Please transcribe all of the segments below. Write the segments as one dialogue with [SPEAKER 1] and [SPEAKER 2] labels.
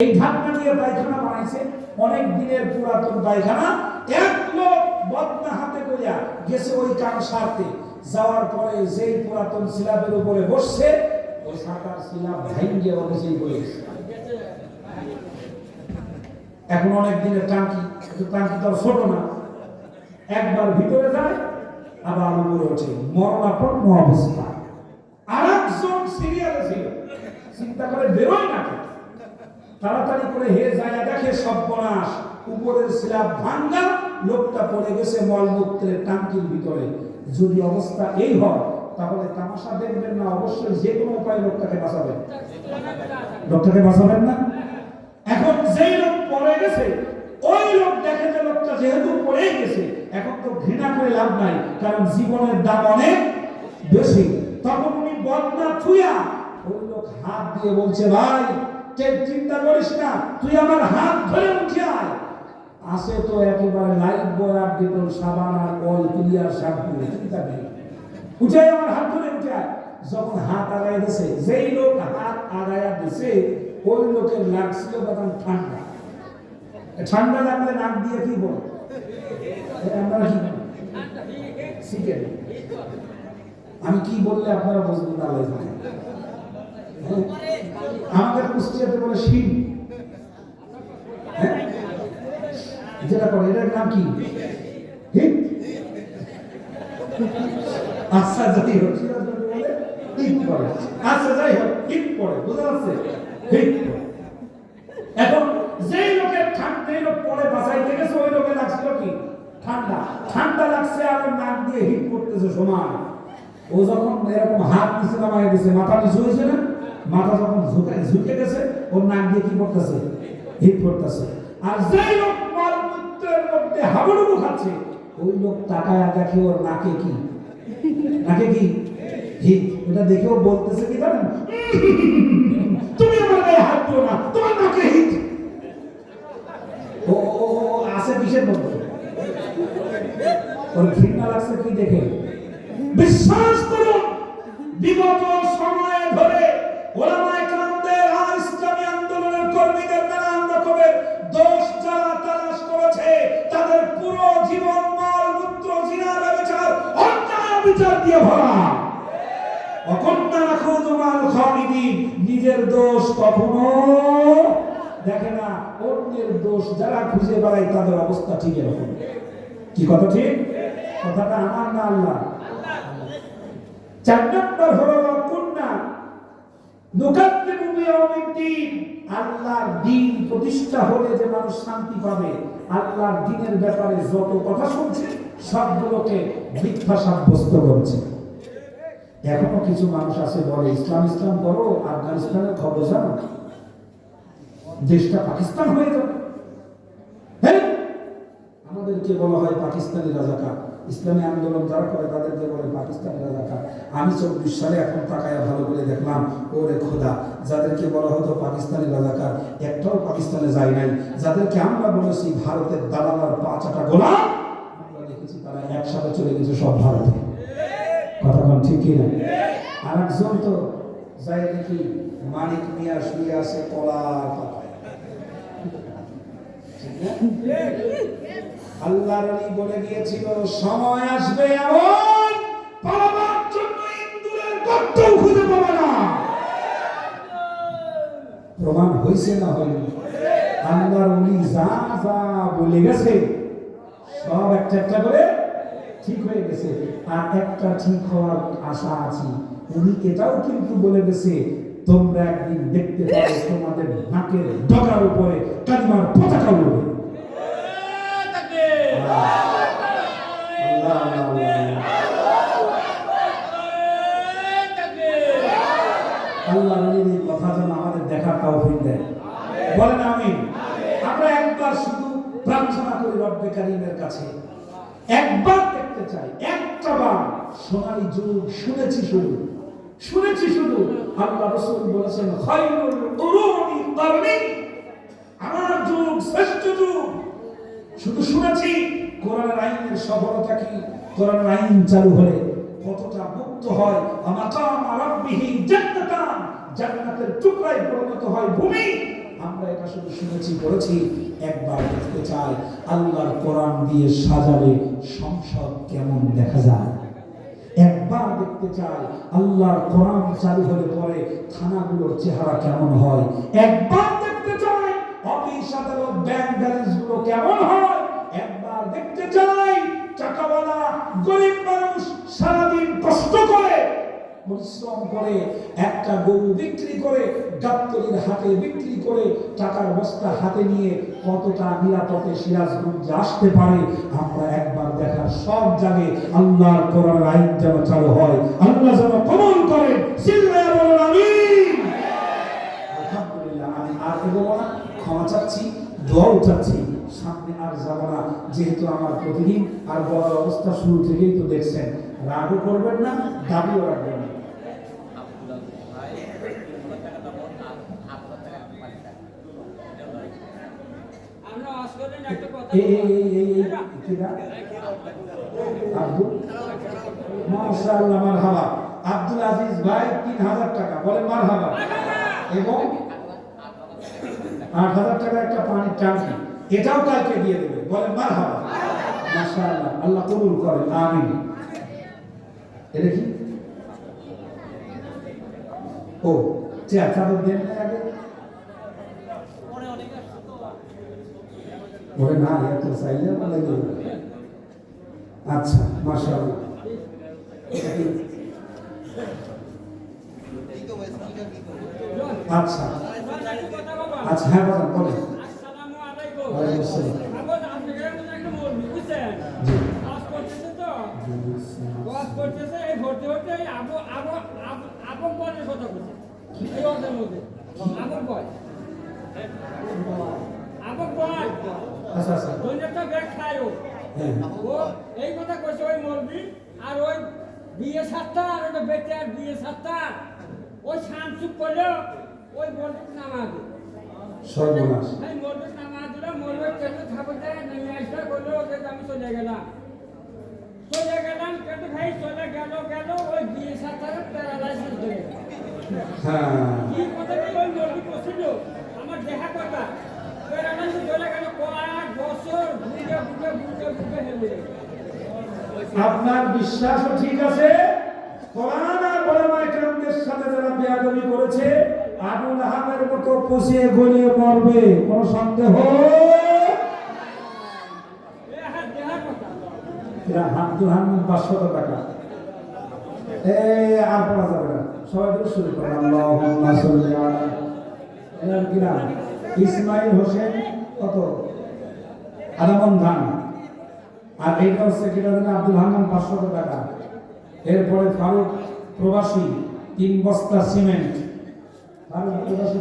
[SPEAKER 1] এই ঢাকনা দিয়ে পায়খানা বানাইছে, অনেক দিনের পুরাতন পায়খানা। এক লোক বদনা হাতে করিয়া গেছে ওই কাম সারতে, যাওয়ার পরে যেই পুরাতন সিলাবের উপরে বসছে, ওই সাতার সিলাব ভাঙ্গে অনেকেই বলেছে। এখন অনেক দিনের টাঙ্কি, টাঙ্কি তো ছোট না, একবার ভিতরে যায় আবার উপরে ওঠে, মরণাপন্ন অবস্থা। আর একজন সিরিয়ালে ছিল, চিন্তা করে বেরোয় না, তাড়াতাড়ি করে হে যায় দেখে সর্বনাশ, উপরের স্ল্যাব ভাঙ্গা, লোকটা পড়ে গেছে মলমূত্রের টাঙ্কির ভিতরে। যদি অবস্থা এই হয় তাহলে তামাশা দেখবেন না, অবশ্যই যে কোনো উপায়ে লোকটাকে বাঁচাবেন। লোকটাকে বাঁচাবেন না? এখন যেই লোক পড়ে গেছে, ওই লোক দেখে যে লোকটা যেহেতু পড়ে গেছে, এখন তো ঘৃণা করে লাভ নাই, কারণ জীবনের দাম অনেক বেশি। তখন উনি বদনা থুইয়া ওই লোক হাত দিয়ে বলছে, ভাই চিন্তা করিস না, তুই আমার হাত ধরে উঠে আয়। আসে তো একেবারে লাইফ বয় আর ডেটল সাবান আর অয়েল ক্লিয়ার শ্যাম্পু, চিন্তা নেই, উঠে আমার হাত ধরে উঠে আয়। যখন হাত আগায় দিছে, যেই লোক হাত আগায়া দিছে, ওই লোকের লাগছিল তখন ঠান্ডা। ঠান্ডা লাগলে নাক দিয়ে কি বল, আমরা কি শিখেন, আমি কি বললে আপনারা বুঝবেন না। আমাদের কুষ্টিয়াতে বলে শিব, যেটা করে এটার নাম কি? হিট। আচ্ছা যাই হোক, হিট পড়ে, আচ্ছা যাই হোক, হিট পড়ে, বুঝা যাচ্ছে? হিট পড়ে। এখন যেই লোকের ঠান্ডা লোক পড়ে বাঁচাইতে গেছে, ওই লোকে লাগছিল কি? ঠান্ডা। ঠান্ডা লাগছে আর নাক দিয়ে হিট পড়তেছে সমান। ও যখন এরকম হাত নিচে নামাই দিছে, মাথা নিচু হয়েছে না, মাথা যখন ঝুঁকে গেছে, ওর নাক দিয়ে কি করতেছে? হিট করতেছে। আর যেই লোক মলমূত্রের মধ্যে হাবুডুবু খাচ্ছে, ওই লোক তাকায় দেখে ওর নাকে কি? নাকে কি? হিট। এটা দেখেও বলতেছে কি জানেন? তুমি আমার গায়ে হাত দিও না, তোমার নাকে হিট। ও আছে কিসের মধ্যে? ওর ঘৃণা লাগছে কি দেখে? বিশ্বাস করুন, বিগত সময়ে ধরে ওলামায়ে কেরামদের আর ইসলামী আন্দোলনের কর্মীদের নানান রকমের দোষ যারা তালাশ করেছে, তাদের পুরো জীবন মলমূত্র, জিনা, ব্যভিচার, অন্যায় বিচার দিয়ে ভরা। অকন্যা নাখুযু মাল খালিদিন, নিজের দোষ কখনো দেখে না, অন্যের দোষ যারা খুঁজে বেড়ায় তাদের অবস্থা ঠিক এরকম। কি কথা ঠিক? কথাটা আমার না আল্লাহ। 4 নম্বর হলো কুন্না নুকাদ্দিমু বিয়াউমিদ্দিন, আল্লাহর দ্বীন প্রতিষ্ঠা হলে যে মানুষ শান্তি পাবে, আল্লাহর দ্বীনের ব্যাপারে যত কথা শুনছে সবগুলোকে মিথ্যা সাব্যস্ত করছে। এখনো কিছু মানুষ আছে বলে ইসলাম ইসলাম করো, আফগানিস্তানের খবর জানো, দেশটা পাকিস্তান হয়ে যাবে। হ্যাঁ, আমাদেরকে বলা হয় পাকিস্তানি রাজাকার। ইসলামী আন্দোলন যারা করে তাদেরকে বলে পাকিস্তানি রাজাকার। আমি 24 সালে এখন তাকায়া ভালো করে দেখলাম, ওরে খোদা, যাদেরকে বলা হতো পাকিস্তানি রাজাকার, একটাও পাকিস্তানে যায় নাই। যাদেরকে আমরা বলেছি ভারতের দালালার 5টা গোলাম, আমরা দেখেছি তারা একসাথে চলে গেছে সব ভারতে। কথা কোন ঠিক কি না? আর একজন তো যাই দেখি মানিক মিয়া শুয়ে আছে কলা পাতায়। আল্লাহর নবী বলে গিয়েছিল, সময় আসবে এমন পালাবার জন্য ইন্দুরের গর্তও খুঁজে পাবে না। প্রমাণ হইছে না হয়নি? আল্লাহর নবী যা যা বলে গেছে সব একটা একটা করে ঠিক হয়ে গেছে। আর একটা ঠিক হওয়ার আশা আছে। উনি এটাও কিন্তু বলে গেছে, তোমরা একদিন দেখতে পাবে তোমাদের নাকের ডগার উপরে কালিমার পতাকা উড়বে। আল্লাহ নবীর কথা যেন আমাদের দেখার তৌফিক দেয়, বলেন আমিন। আমরা একবার শুধু প্রার্থনা করি রব্বে কারীমের কাছে, একবার দেখতে চাই, একটা বার সোনালী যুগ শুনেছি শুধু আল্লাহ রাসূল বলেছেন, খায়রুল কুরুনি কারনি, আমার যুগ শ্রেষ্ঠ যুগ। শুধু শুনেছি, কোরআনের আইনের সফলতা কি? কোরআনের আইন চালু হলে কতটা মুক্ত হয়। মাকাম রাব্বিহি জান্নাতান, জান্নাতের টুকরায় পরিণত হয় ভূমি। আমরা এটা শুধু শুনেছি পড়েছি, একবার দেখতে চাই আল্লাহর কোরআন দিয়ে সাজালে সংসদ কেমন দেখা যায়। একবার দেখতে চাই আল্লাহর কোরআন চালু হলে পরে থানাগুলোর চেহারা কেমন হয়। একবার দেখতে চাই অফিস আদালত ব্যাংক ব্যালেন্স গুলো কেমন হয়। একবার দেখতে চাই টাকাওয়ালা গরিব মানুষ সারাদিন কষ্ট করে পরিশ্রম করে একটা গরু বিক্রি করে গাবতলীর হাটে বিক্রি করে টাকার বস্তা হাতে নিয়ে কতটা নিরাপদে সিরাজগঞ্জে আসতে পারে। আমরা একবার দেখার সব জায়গায় আল্লাহর কোরআনের আইন যেন চালু হয়, আল্লাহ যেন কবুল করেন। চিল্লায়া বলুন আমিন। আলহামদুলিল্লাহ। আমি আর এগোবো না, ক্ষমা চাচ্ছি, দোয়াও চাচ্ছি, সামনে আর যাব না। যেহেতু আমার প্রতিদিন আর বলার অবস্থা শুরু থেকেই তো দেখছেন, রাগও করবেন না, দাবিও রাখবেন না। আব্দুল আজিজ ভাই 3000 টাকা, বলেন মারহাবা। এবং 8000 টাকা একটা পানির ট্যাঙ্কি, এটাও কালকে দিয়ে দেবে, বলেন মারহাবা। মাশাআল্লাহ, আল্লাহ কবুল করেন, আমিন। এটা কি? ও চেয়ার চাদর দেন না আগে, বলে না এত চাইলে বলে দিও। আচ্ছা মাশাআল্লাহ। আচ্ছা আচ্ছা, হ্যাঁ বলেন বলেন। আসসালামু আলাইকুম। ওয়ালাইকুম আসসালাম। আবার আপনাদের মধ্যে একটা মুরগি বুঝছেন, কাজ করতেছে তো কাজ করতেছে, এই ভর্তি হতে আপন বলের কথা বলছে এই ওদের মধ্যে আপন বল আচ্ছা আচ্ছা দুইটা ব্যাগ খায়ও ও এই কথা কইছে ওই মুরগি। আর ওই বিয়ে সাতটা আর ওটা বেটে আর বিয়ে সাতটা ওই শামসুক করলো ওই মুরগির নামাজ সর্বনাশ। এই মুরগির নামাজ দিল, মুরগির কেটে থাকতে নেমে আসতে বললো যে আমি চলে গেলাম কেটে ভাই চলে গেল ওই বিয়ে সাতটার প্যারালাইসিস হয়ে গেল। হ্যাঁ কি কথা কি ওই মুরগি পছন্দ আমার দেখা কথা প্যারালাইসিস হয়ে গেল, কয়েক বছর বুঝে হেলে। আপনার বিশ্বাসও ঠিক আছে, কোরআন আর ওলামায়ে কেরামদের সাথে যারা বেয়াদবি করেছে আবু লাহাবের মতো পচিয়ে গলিয়ে মরবে, কোনো সন্দেহ। আব্দুল হামিদ 500 টাকা আর পড়া যাবে না, সবাই ধরে শুরু করেন। আল্লাহুম্মা সাল্লি আলা এর কিরাম ইসমাইল হোসেন কত আদামন ধান, আর এইটা হচ্ছে কিনা জানেন আব্দুল হান্নান 500 টাকা। এরপরে ফারুক প্রবাসী 3 বস্তা সিমেন্ট। ফারুক প্রবাসী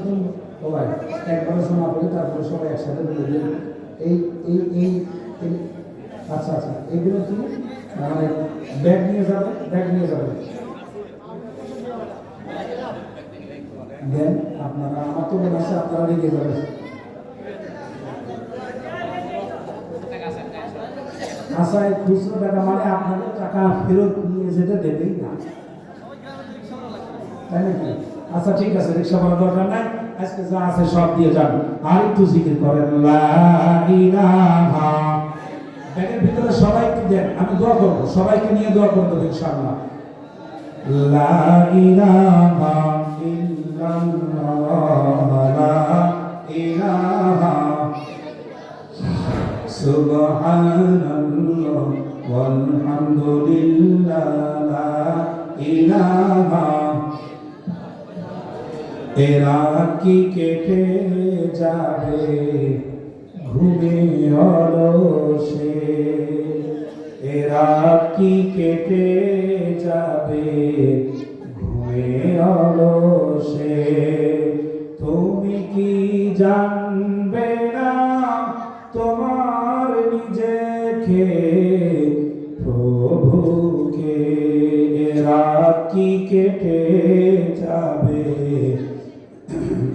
[SPEAKER 1] সবাই একবারে শোনা পড়ে, তারপরে সবাই একসাথে বলে দিন এই এই এই আচ্ছা আচ্ছা, এগুলো কি মানে ব্যাগ নিয়ে যাবে দেন আপনারা, আমার তো মনে আছে আপনারা নিয়ে যাবেন। আচ্ছা, এই খুচরো টাকা মানে আপনাদের টাকা ফেরত নিয়ে যেতে দেবেই না, তাই নাকি? আচ্ছা ঠিক আছে, রিক্সা ভাড়া দরকার নাই, আজকে যা আছে সব দিয়ে যান। আর একটু জিকির করেন লা ইলাহা। ব্যাগের ভিতরে সবাই একটু দেন, আমি দোয়া করবো, সবাইকে নিয়ে দোয়া করবো ইনশাআল্লাহ। লা ইলাহা ইল্লাল্লাহ লা ইলাহা সুবহানাল্লাহ ওয়ালহামদুলিল্লাহ লা ইলাহা। এরা কি কেটে যাবে ঘুমে অলসে, এরা কি কেটে যাবে ঘুমে অলসে। তুমি কি জানবে না তোমার নিজেকে প্রভুকে, এরা কি কেটে যাবে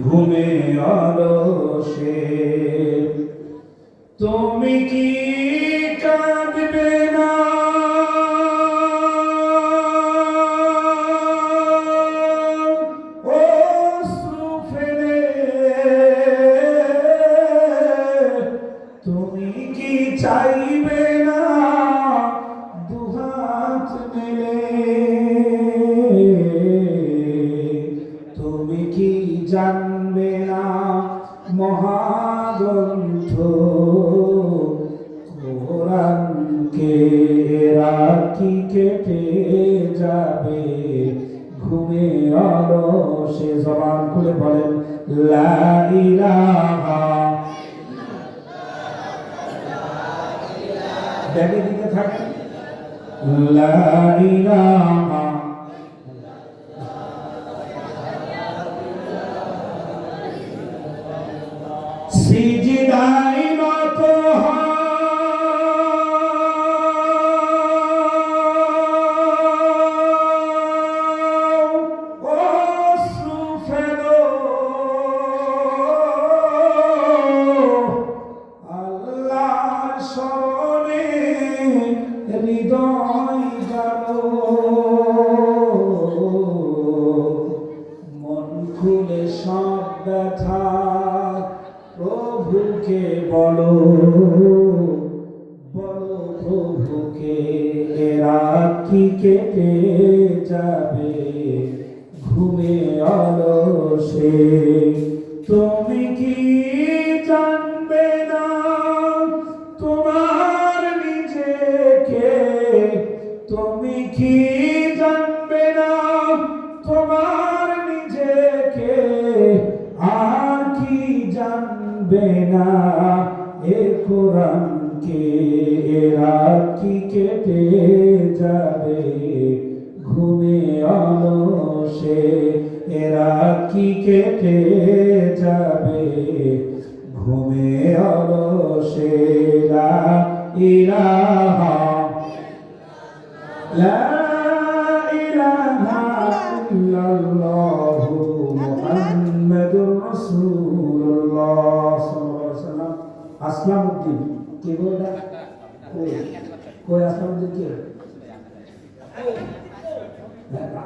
[SPEAKER 1] ঘুমে অলসে। তুমি কি কাঁদবে না অশ্রু ফেলে, মহাগ্রন্থ কোরআনকে রাখি কেটে যাবে ঘুমে অলসে। জবান খুলে বলেন লা ইলাহা। ব্যাগে দিতে থাকি লা ইলাহা সিজদায় নত হও অশ্রু ফেলো আল্লাহর শরণে হৃদয় জানো। মন খুলে সব ব্যথা প্রভুকে বলো, বলো প্রভুকে রাখি কেটে যাবে ঘুমে অলসে। তুমি কি জানবে না তোমার নিজেকে? তুমি কি জানবে না তোমার নিজেকে? আর কি জানবে না এ কোরআনকে রাখি কেটে যাবে ঘুমে অলসে। রাখি কেটে যাবে ঘুমে অলসে। লা ইলাহা লা ইলাহা ইল্লাল্লাহু মুহাম্মাদুর রাসূলুল্লাহ সাল্লাল্লাহু আলাইহি ওয়াসাল্লাম। আসলামউদ্দিন কে বলে? কই আসলামউদ্দিন কে?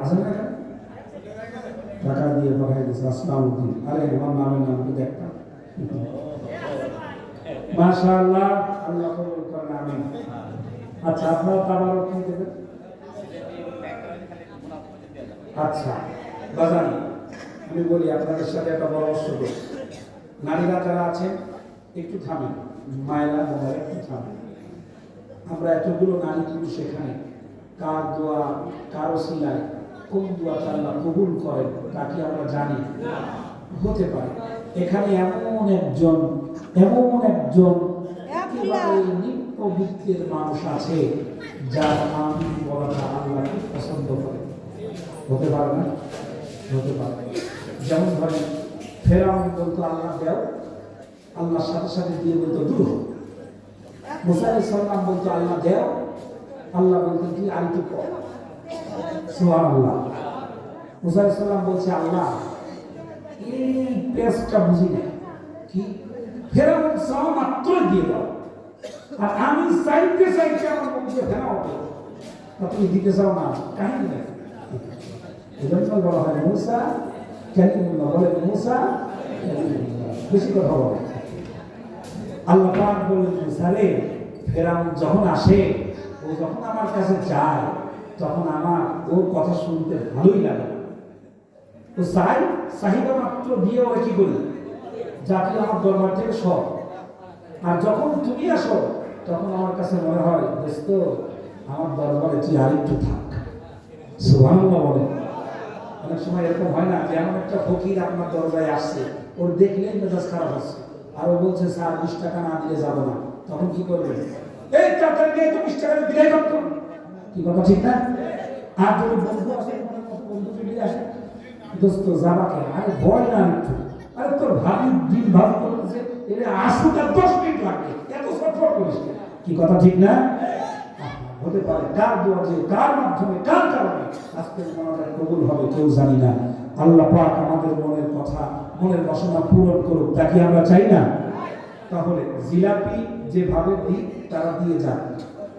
[SPEAKER 1] আসেন না টাকা দিয়ে পাঠাই দিয়েছে আসলামউদ্দিন। আরে আমার নামের নাম কি দেখতাম। মাশাআল্লাহ, আল্লাহ কবুল করেন, আমিন। আচ্ছা, আপনারা তাবারক কি দেবেন? আচ্ছা বাজান, আমি বলি আপনাদের সাথে একটা পরামর্শ করি। নারীরা যারা আছেন একটু থামেন, মায়েরা বোনেরা একটু থামেন। আমরা এতগুলো নারী কিন্তু সেখানে কার দোয়া কার ওসিলায় কোন দোয়া আল্লাহ কবুল করেন তা কি আমরা জানি? হতে পারে এখানে এমন একজন একেবারে নিম্নবিত্তের মানুষ আছে যার আমিন বলাটা আল্লাহ খুব পছন্দ করে। হতে পারে না? হতে পারে। যেমন ধরেন ফেরাউন বলতো আল্লাহ দেও, আল্লাহর সাথে সাথে দিয়ে বলতো দূর। মুসা আলাইহিস সালাম বলতো আল্লাহ দেও, আল্লাহ বলতেন কি আরেকটু কর। সুবহানাল্লাহ। মুসা আলাইহিস সালাম বলছে আল্লাহ এই পেঁচটা বুঝি না কি, ফেরাউন চাও মাত্র দিয়ে দাও, আর আমি চাইতে চাইতে আমার মুখে ফেরা হবে, তা তুমি দিতে চাও না, কাহিনী নেই। এজন্য বলা হয় মুসা কালিমুল্লাহ। বলে মুসা কালিমুল্লাহ, বেশি কথা বলে। আল্লাহ পাক বললেন মুসা রে, ফেরাউন যখন আসে, ও যখন আমার কাছে যায়, তখন আমার ওর কথা শুনতে ভালোই লাগে। তো চাহিদা মাত্র দিয়ে ওরা কি করি, জাতি আমার দরবার থেকে সব। আর যখন তুমি আসো তখন আমার কাছে মনে হয় দোস্ত আমার দরবারে তুই আরেকটু থাক। সুবহানাল্লাহ বলে। অনেক সময় এরকম হয় না যে এমন একটা ফকির আপনার দরজায় আসছে, ওর দেখলেই মেজাজ খারাপ হচ্ছে, আর ও বলছে স্যার 20 টাকা না দিলে যাবো না। তখন কি করবে? এই তাদেরকে 20 টাকা দিলেই করতো। কি কথা ঠিক না? আর যদি বন্ধু আসে, বন্ধু যদি আসে, দোস্ত যাবাকে, আরে ভয় না একটু, আরে তোর ভাবি দিন ভাব করতেছে, এর আসুটা 10 মিনিট লাগবে, এত সফর করিস। কি কথা ঠিক না? হতে পারে কার দোয়া যে কার মাধ্যমে কার কারণে আজকে মনের কবুল হবে কেউ জানি না। আল্লাহ পাক আমাদের মনের কথা মনের বাসনা পূরণ করুক, তা কি আমরা চাই না? তাহলে জিলাপি যেভাবে দিক তারা দিয়ে যান,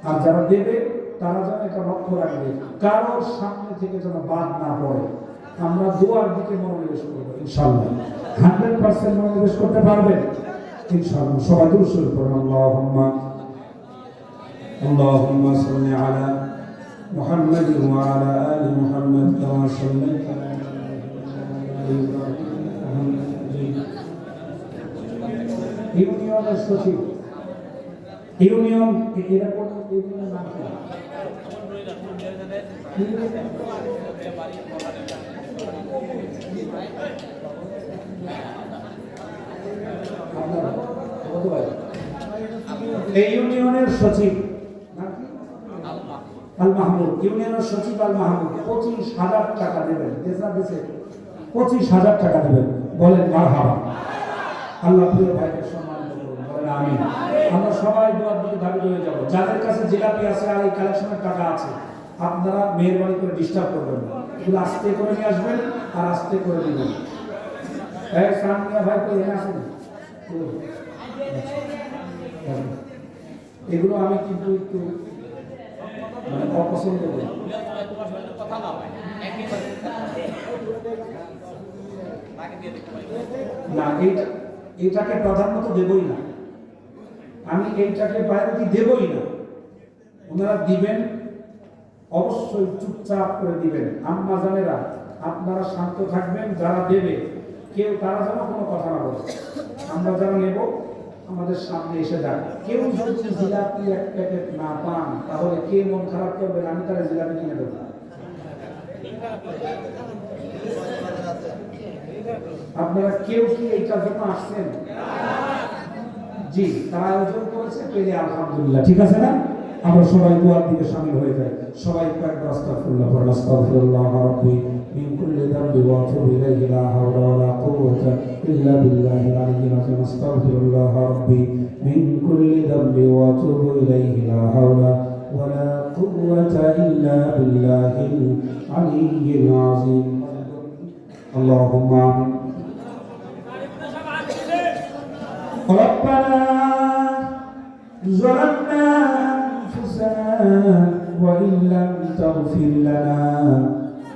[SPEAKER 1] আর যারা দেবে তারা যেন একটা লক্ষ্য রাখবে কারোর সামনে থেকে যেন বাদ না পড়ে। আমরা দোয়ার দিকে মনোনিবেশ করবো ইনশাআল্লাহ। 100% মনোনিবেশ করতে পারবেন ইনশাআল্লাহ। সবাই দুরূদ শরীফ পড়ুন। اللهم صل على محمد وعلى آل محمد كما صليت على إبراهيم ইউনিয়নের সচিব, ইউনিয়ন এরা কোন ইউনিয়নের নাম কি? এই ইউনিয়নের সচিব আল মাহমুদ, ইউনিয়নের সচিব আল মাহমুদ 25,000 টাকা দেবেন। দেশা দেশে 25,000 টাকা দেবেন। বলেন মারহাবা। আল্লাহ প্রিয় ভাইকে সম্মান করুন, বলেন আমিন। আমরা সবাই দোয়ার দিকে দাবি হয়ে যাব। যাদের কাছে জিলাপি আছে আর এই কালেকশনের টাকা আছে, আপনারা মেহেরবানি করে ডিস্টার্ব করবেন না, এগুলো আস্তে করে নিয়ে আসবেন আর আস্তে করে দিবেন। এই সামনে ভাই তো এখানে আসেন, এগুলো আমি কিন্তু একটু মানে অপছন্দ করি না, এইটাকে প্রাধান্য তো দেবই না, আমি এইটাকে প্রায়োরিটি দেবই না। ওনারা দিবেন অবশ্যই চুপচাপ করে দিবেন। আম্মা জানেরা আপনারা শান্ত থাকবেন, যারা দেবে কেউ তারা যেন কোনো কথা না বলে। আমরা যারা নেব আমাদের সামনে এসে যান। কেউ যদি জিলাপি এক প্যাকেট না পান তাহলে কে মন খারাপ করবেন, আমি তারা জিলাপি কিনে দেবো। আপনারা কেউ কি এইটার জন্য আসছেন? জি, তারা আয়োজন করেছে, পেলে আলহামদুলিল্লাহ, ঠিক আছে না? আমরা সবাই দোয়ার দিকে শামিল হয়ে যাই। সবাই কয়েকবার আস্তাগফিরুল্লাহ পড়ুন। আস্তাগফিরুল্লাহ রাব্বি মিন কুল্লি যামবি ওয়া আতুবু ইলাইহি লা হাওলা ওয়া লা কুওয়াতা ইল্লা বিল্লাহিল আলিয়্যিল আযীম। আস্তাগফিরুল্লাহ রাব্বি মিন কুল্লি যামবি ওয়া আতুবু ইলাইহি লা হাওলা ওয়া লা কুওয়াতা ইল্লা বিল্লাহিল আলিয়্যিল আযীম। আল্লাহুম্মা আমিন। ربنا ظلمنا أنفسنا وإن لم تغفر لنا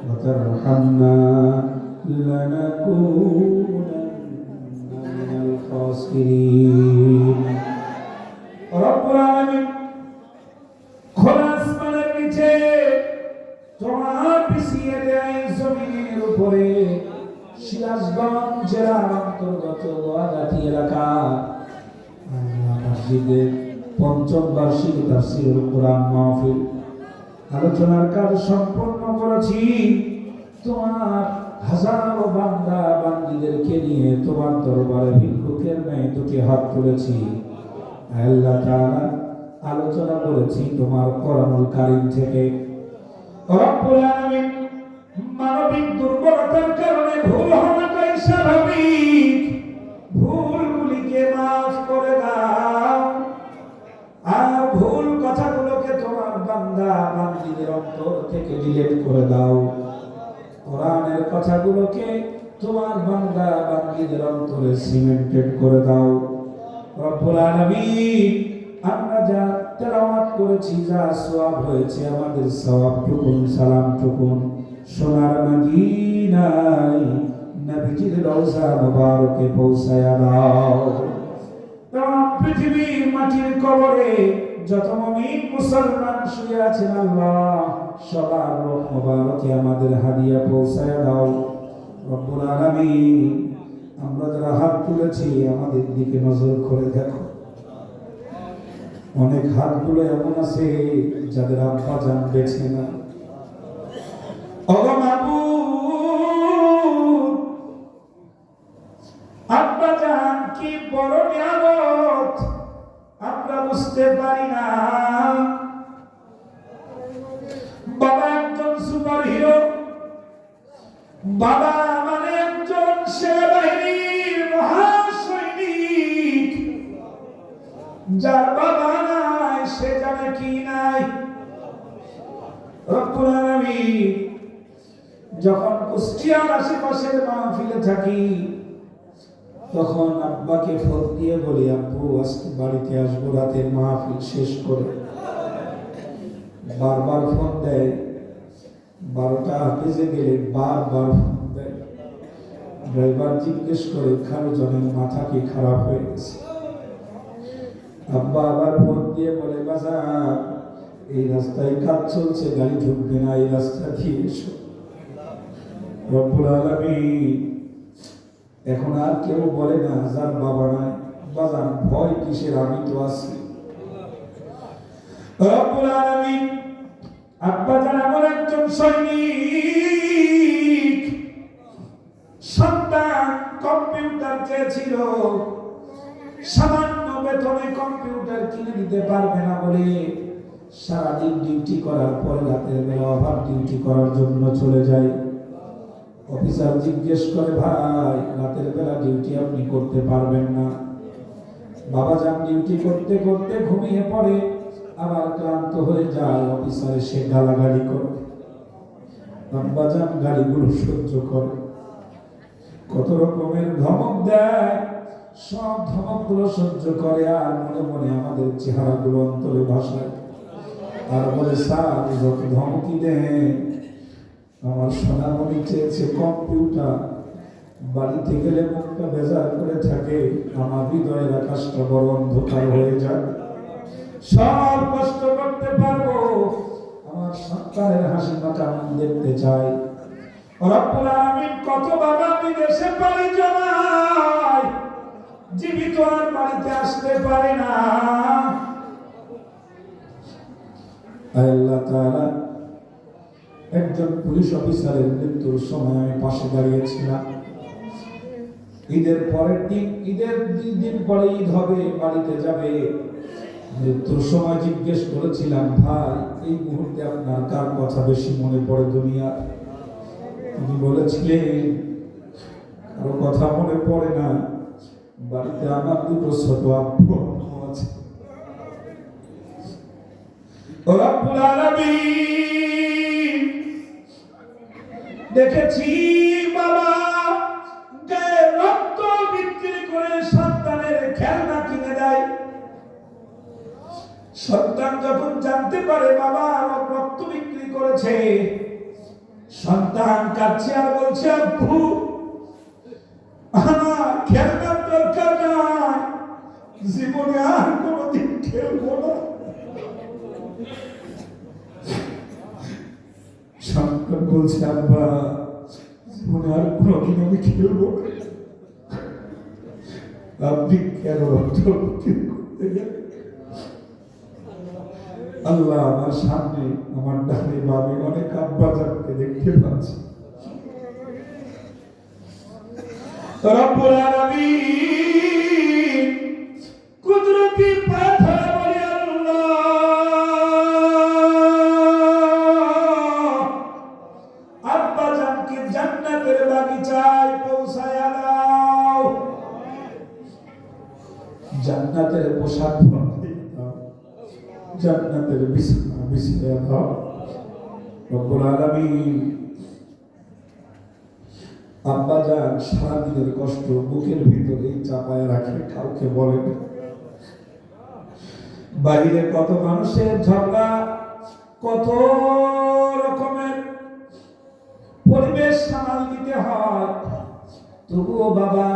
[SPEAKER 1] وترحمنا لنكونن من الخاسرين رب العالمين খোলা আসমানের নিচে তোমার পিছিয়ে দেয় জমিনের উপরে সিরাজগঞ্জ জেলার অন্তর্গত ওয়াগাটি এলাকা মসজিদের পঞ্চম বার্ষিকী তাফসীরুল কোরআন মাহফিল আলোচনার কাজ সম্পন্ন করেছি। তোমার হাজারো বান্দা বান্দীদেরকে নিয়ে তোমার দরবারে ভিক্ষুকের ন্যায় দুটি হাত তুলেছি। আল্লাহ তাআলা আলোচনা করেছি তোমার কোরআনুল কারীম থেকে। রব্বুল আলামিন মানবিক দুর্বলতার কারণে ভুল হওয়াটাই স্বাভাবিক, ভুলগুলিকে মাফ করে দাও আর ভুল কথাগুলোকে তোমার বান্দা বান্দীদের অন্তর থেকে ডিলিট করে দাও। কোরআনের কথাগুলোকে তোমার বান্দা বান্দীদের অন্তরে সিমেন্টেড করে দাও। রব্বুল আলামিন আমরা যা তেলাওয়াত করেছি, যা সওয়াব হয়েছে, আমাদের সওয়াবটুকুন সালামটুকুন সোনার মদিনায় নবীজির রওজা মুবারকে পৌঁছায়া দাও। তাম পৃথিবীর মাটির কবরে যত মুমিন মুসলমান শুয়ে আছেন আল্লাহ সবার রূহ মুবারকে আমাদের হাদিয়া পৌঁছায়া দাও। রব্বুল আলামিন আমরা যারা হাত তুলেছি আমাদের দিকে নজর করে দেখো। অনেক হাতগুলো এমন আছে যাদের আব্বা জান বেঁচে না। আব্বা জান কি বড় নিয়ামত আমরা বুঝতে পারি না। বাবা একজন সুপার হিরো, বাবা মানে একজন সেনাবাহিনীর মহাসৈনিক। যার বাবা নাই সে জানে কি নাই। রব্বুল আলামিন যখন কুষ্টিয়ার আশেপাশের মাহফিলে থাকি তখন আব্বাকে ফোন দিয়ে বলি, আব্বু আজকে বাড়িতে আসবো রাতের মাহফিল শেষ করে। বারবার ফোন দেয়, 12টা বেজে গেলে বারবার ফোন দেয়। ড্রাইভার জিজ্ঞেস করে খালুজনের মাথা কি খারাপ হয়ে গেছে। আব্বা আবার ফোন দিয়ে বলে, বাজার এই রাস্তায় কাজ চলছে, গাড়ি ঢুকবে না, এই রাস্তা দিয়ে এসো। রব্বুল আলামিন এখন আর কেউ বলে না যার বাবা নাই বাজান ভয় কিসের, আমি তো আছি। রব্বুল আলামিন আব্বা জান এমন একজন সৈনিক, সন্তান কম্পিউটার চেয়েছিল, সামান্য বেতনে কম্পিউটার কিনে দিতে পারবে না বলে সারাদিন ডিউটি করার পরে রাতের বেলা ওভার ডিউটি করার জন্য চলে যায়। অফিসার জিজ্ঞেস করে, ভাই রাতের বেলা ডিউটি আপনি করতে পারবেন না? বাবা যান ডিউটি করতে করতে ঘুমিয়ে পড়ে, আবার ক্লান্ত হয়ে যায়। অফিসার এসে গালাগালি করে, আব্বা যান গালিগুলো সহ্য করে, কত রকমের ধমক দেয়, সব ধমকগুলো সহ্য করে আর মনে মনে আমাদের চেহারাগুলো অন্তরে ভাসায় আর বলে, স্যার যত ধমকি দেন, আমার সোনামণি চেয়েছে কম্পিউটার, বাড়িতে গেলে মুখটা বেজার করে থাকে, আমার হৃদয়ের আকাশটা বড় অন্ধকার হয়ে যায়। সব কষ্ট করতে পারবো, আমার সন্তানের হাসি মাথা আমি দেখতে চাই। রব্বুল আলামিন কত বাবা বিদেশে পাড়ি জমায়, জীবিত আর বাড়িতে আসতে পারে না। আল্লাহ তাআলা একজন পুলিশ অফিসারের মৃত্যুর সময় আমি পাশে দাঁড়িয়েছিলাম। ঈদের পরের দিন, ঈদের 2 দিন পরে ঈদ হবে, বাড়িতে যাবে। মৃত্যুর সময় জিজ্ঞেস করেছিলাম, ভাই এই মুহূর্তে আপনার কার কথা বেশি মনে পড়ে দুনিয়া? তিনি বলেছিলেন, কারো কথা মনে পড়ে না, বাড়িতে আমার 2 ছোট আব্বু আছে। রব্বুল আলামিন দেখেছি বাবা গায়ে রক্ত বিক্রি করে সন্তানের খেলনা কিনে দেয়। সন্তান যখন জানতে পারে বাবা আমার রক্ত বিক্রি করেছে, সন্তান কাঁদছে আর বলছে, আব্বু আমার খেলনার দরকার নাই, জীবনে আর কোনোদিন খেলবো না। সন্তান বলছে, আব্বা জীবনে আর কোনোদিন আমি খেলবো না। আপনি কেন রক্ত বিক্রি করতে গেলেন? আল্লাহ আমার সামনে, আমার ডানে বামে অনেক আব্বা জানকে দেখতে পাচ্ছি। রব্বুল আলামিন কুদরতি পাথর বলে, আল্লাহ আব্বা জানকে জান্নাতের বাগিচায় পৌঁছায়া দাও, জান্নাতের পোশাক পরিয়ে দাও, জান্নাতের বিছানা বিছিয়ে দাও। রব্বুল আলামিন আব্বা জান সারাদিনের কষ্ট বুকের ভিতরে চাপায় রাখে, কাউকে বলে না। বাইরে কত মানুষের ঝগড়া, কত রকমের পরিবেশ সামাল দিতে হয়, তবুও বাবা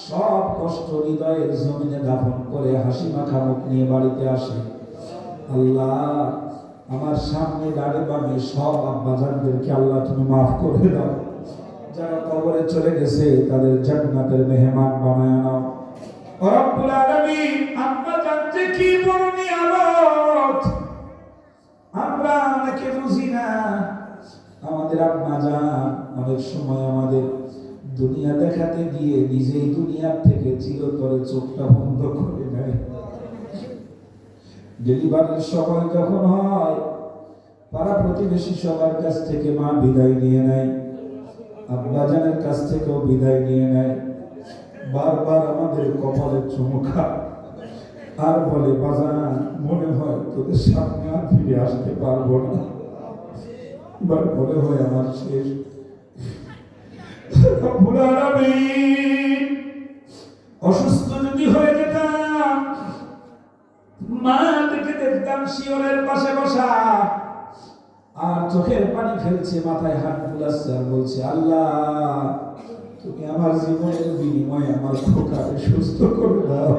[SPEAKER 1] সব কষ্ট হৃদয়ের জমিনে দাফন করে হাসি মাখা মুখ নিয়ে বাড়িতে আসে। আল্লাহ আমার সামনে ডানে বামে সব আব্বাজানদেরকে আল্লাহ তুমি মাফ করে দাও, যারা কবরে চলে গেছে তাদের জান্নাতের মেহমান বানায় নাও। রব্বুল আলামিন আব্বাজান যে কি বড় নিয়ামত, আমরা অনেকে বুঝি না। আমাদের আব্বাজান অনেক সময় আমাদের দুনিয়া দেখাতে গিয়ে নিজেই দুনিয়ার থেকে চিরতরে চোখটা বন্ধ করে নেয়। ডেলিভারির সময় যখন হয়, পাড়া প্রতিবেশী সবার কাছ থেকে মা বিদায় নিয়ে নেয়, আব্বাজানের কাছ থেকেও বিদায় নিয়ে নেয়। বারবার আমাদের কপালে চুমু খায় আর বলে, বাজান মনে হয় তোদের সামনে আর ফিরে আসতে পারবো না। এবার মনে হয় আমার শেষ। অসুস্থ যদি হয়ে যেতাম, মা দেখে দেখতাম শিওরের পাশে বসা আর চোখের পানি ফেলছে, মাথায় হাত বুলাচ্ছে আর বলছে, আল্লাহ তুমি আমার জীবনের বিনিময়ে আমার খোকাকে সুস্থ করে দাও।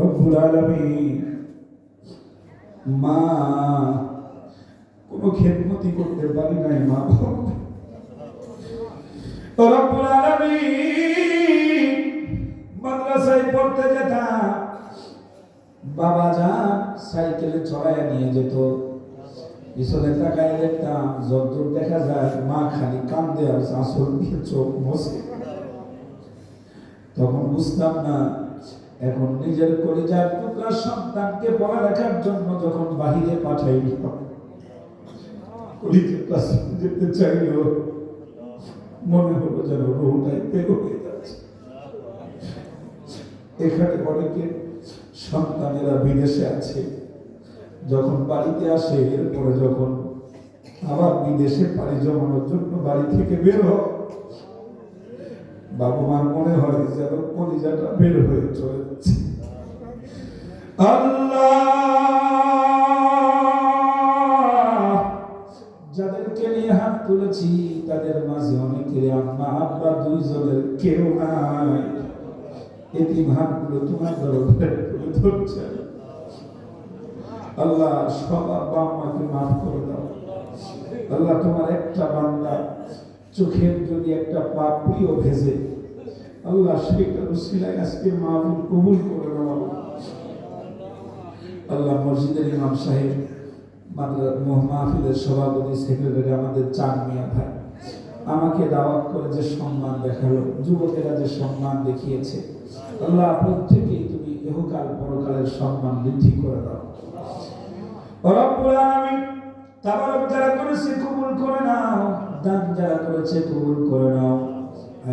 [SPEAKER 1] রব্বুল আলামিন মা কোনো খেদমতি করতে পারি নাই, মা রব্বুল আলামিন মাদ্রাসায় পড়তে যেতাম, বাবা যান সাইকেলে চড়াইয়া নিয়ে যেত, পিছনে তাকায় দেখতাম যতদূর দেখা যায় মা খালি কান্দে আর আঁচল দিয়ে চোখ মুছে। তখন বুঝতাম না, এখন নিজের কলিজার টুকরা সন্তানকে পড়ালেখার জন্য যখন বাহিরে পাঠাইল, কলিজার কাছে যেতে চাইল, মনে হলো যেন রোহটাই বের হয়ে যাচ্ছে। এখানে অনেকে সন্তানেরা বিদেশে আছে, যখন বাড়িতে আসে এরপরে যখন আবার বিদেশে পাড়ি জমানোর জন্য বাড়ি থেকে বের হয়, বাবা মার মনে হয় যেন কলিজাটা বের হয়ে চলে যাচ্ছে। আল্লাহ, যাদেরকে নিয়ে হাত তুলেছি তাদের মাঝে অনেকের আম্মা আব্বা দুইজনের কেউ নাই। এতিম হাতগুলো তোমার দরবারে তুলে ধরছে। আল্লাহ, সব আব্বা আম্মাকে মাফ করে দাও। আল্লাহ, তোমার একটা বান্দা চোখের যদি একটা পাপড়িও ভেজে, আল্লাহ সেটা উসিলায় আজকে মাহফিল কবুল করে নাও। আল্লাহ, মসজিদের ইমাম সাহেব, মাহফিলের সভাপতি, সেক্রেটারি আমাদের চান মিয়া ভাই আমাকে দাওয়াত করে যে সম্মান দেখালো, যুবকেরা যে সম্মান দেখিয়েছে, আল্লাহ প্রত্যেকেই তুমি ইহকাল পরকালের সম্মান বৃদ্ধি করে দাও। রব্বুল আলামিন, তাবারক যারা করেছে কবুল করে নাও, দান যারা করেছে কবুল করে নাও।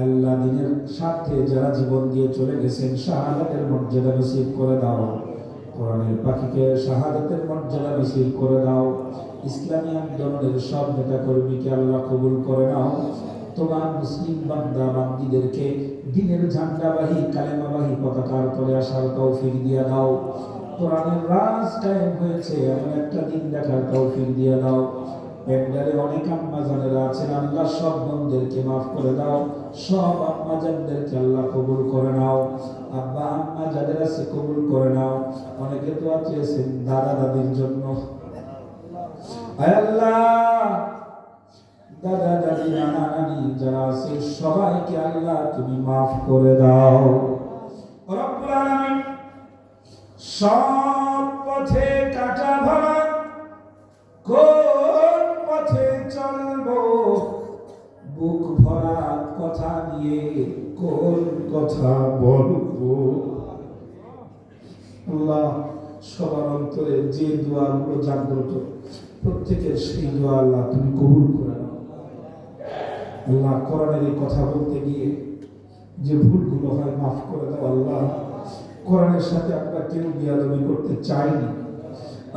[SPEAKER 1] আল্লাহ, দিনের স্বার্থে যারা জীবন দিয়ে চলে গেছেন, শাহাদাতের মর্যাদা নসিব করে দাও। কোরআনের পাখিকে শাহাদাতের মর্যাদা নসিব করে দাও। ইসলামী আন্দোলনের সব নেতা কর্মীকে আল্লাহ কবুল করে নাও। তোমার মুসলিম বান্দা বান্দীদেরকে দিনের ঝান্ডাবাহী কালেমাবাহী পতাকার তলে আসার তৌফিক দিয়ে দাও। কোরআনের রাজ কায়েম হয়েছে এমন একটা দিন দেখার তৌফিক দিয়ে দাও। প্যান্ডালে অনেক আম্মা জানেরা আছেন, আল্লাহ সব বোনদেরকে মাফ করে দাও। সব আম্মা জানদেরকে আল্লাহ কবুল করে নাও। আব্বা আম্মা যাদের আছে কবুল করে নাও। অনেকে তো চেয়েছেন দাদা দাদির জন্য, আয় আল্লাহ, দাদা দাদি নানা নানি যারা আছে সবাইকে আল্লাহ তুমি মাফ করে দাও। রব্বুল আলামিন, সব পথে কাটা ভরা, কোন পথে চলবো, বুক ভরা কথা নিয়ে কোন কথা বলবো। আল্লাহ, সবার অন্তরে যে দোয়াগুলো জাগ্রত, প্রত্যেকের সেই দোয়া আল্লাহ তুমি কবুল করে নাও। আল্লাহ, কোরআনের এই কথা বলতে গিয়ে যে ভুলগুলো হয় মাফ করে দাও। আল্লাহ, কোরআনের সাথে আমরা কেউ বিয়াদবি করতে চাইনি।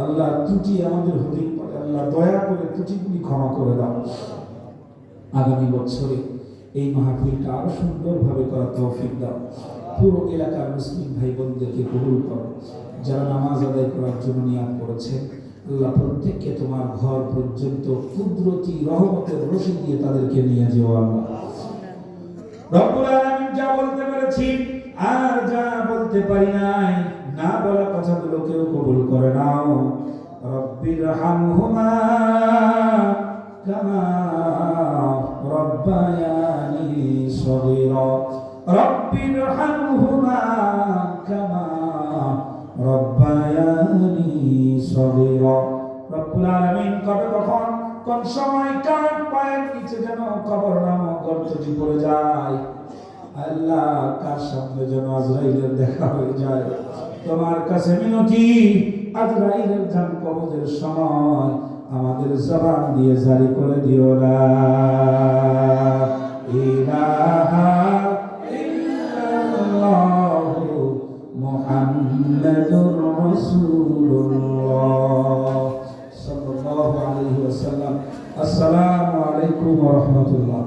[SPEAKER 1] আল্লাহ, ত্রুটি আমাদের হতেই পারে, আল্লাহ দয়া করে ত্রুটিগুলি ক্ষমা করে দাও। আগামী বছরে এই মাহফিলটা আরো সুন্দরভাবে করার তৌফিক দাও। পুরো এলাকার মুসলিম ভাই বোনদেরকে কবুল করো। যারা নামাজ আদায় করার জন্য নিয়ত করেছে, আল্লাহ প্রত্যেককে তোমার ঘর পর্যন্ত কুদরতি রহমতের রশি দিয়ে তাদেরকে নিয়ে যেও। আল্লাহ রব্বুল আলামিন, যা বলতে পেরেছি আর যা বলতে পারি নাই, না বলা কথাগুলোকেও কবুল করে নাও। রব্বির হামহুমা কামা রব্বায়ানি সগীরা, রব্বির হামহুমা কামা রব্বায়ানি সগীরা। রব্বুল আলামিন, কবে কখন কোন সময় কার পায়ের নিচে যেন কবর নামক গর্তটি পড়ে যায়, আল্লাহ কার সামনে যেন আজরাইলের দেখা হয়ে যায়, তোমার কাছে মিনতি, আজরাইলের জান কবজের সময় আমাদের জবান দিয়ে জারি করে দিও লা ইলাহা ইল্লাল্লাহু মুহাম্মাদুর রাসূলুল্লাহ সাল্লাল্লাহু আলাইহি ওয়াসাল্লাম। আসসালামু আলাইকুম ওয়া রাহমাতুল্লাহ।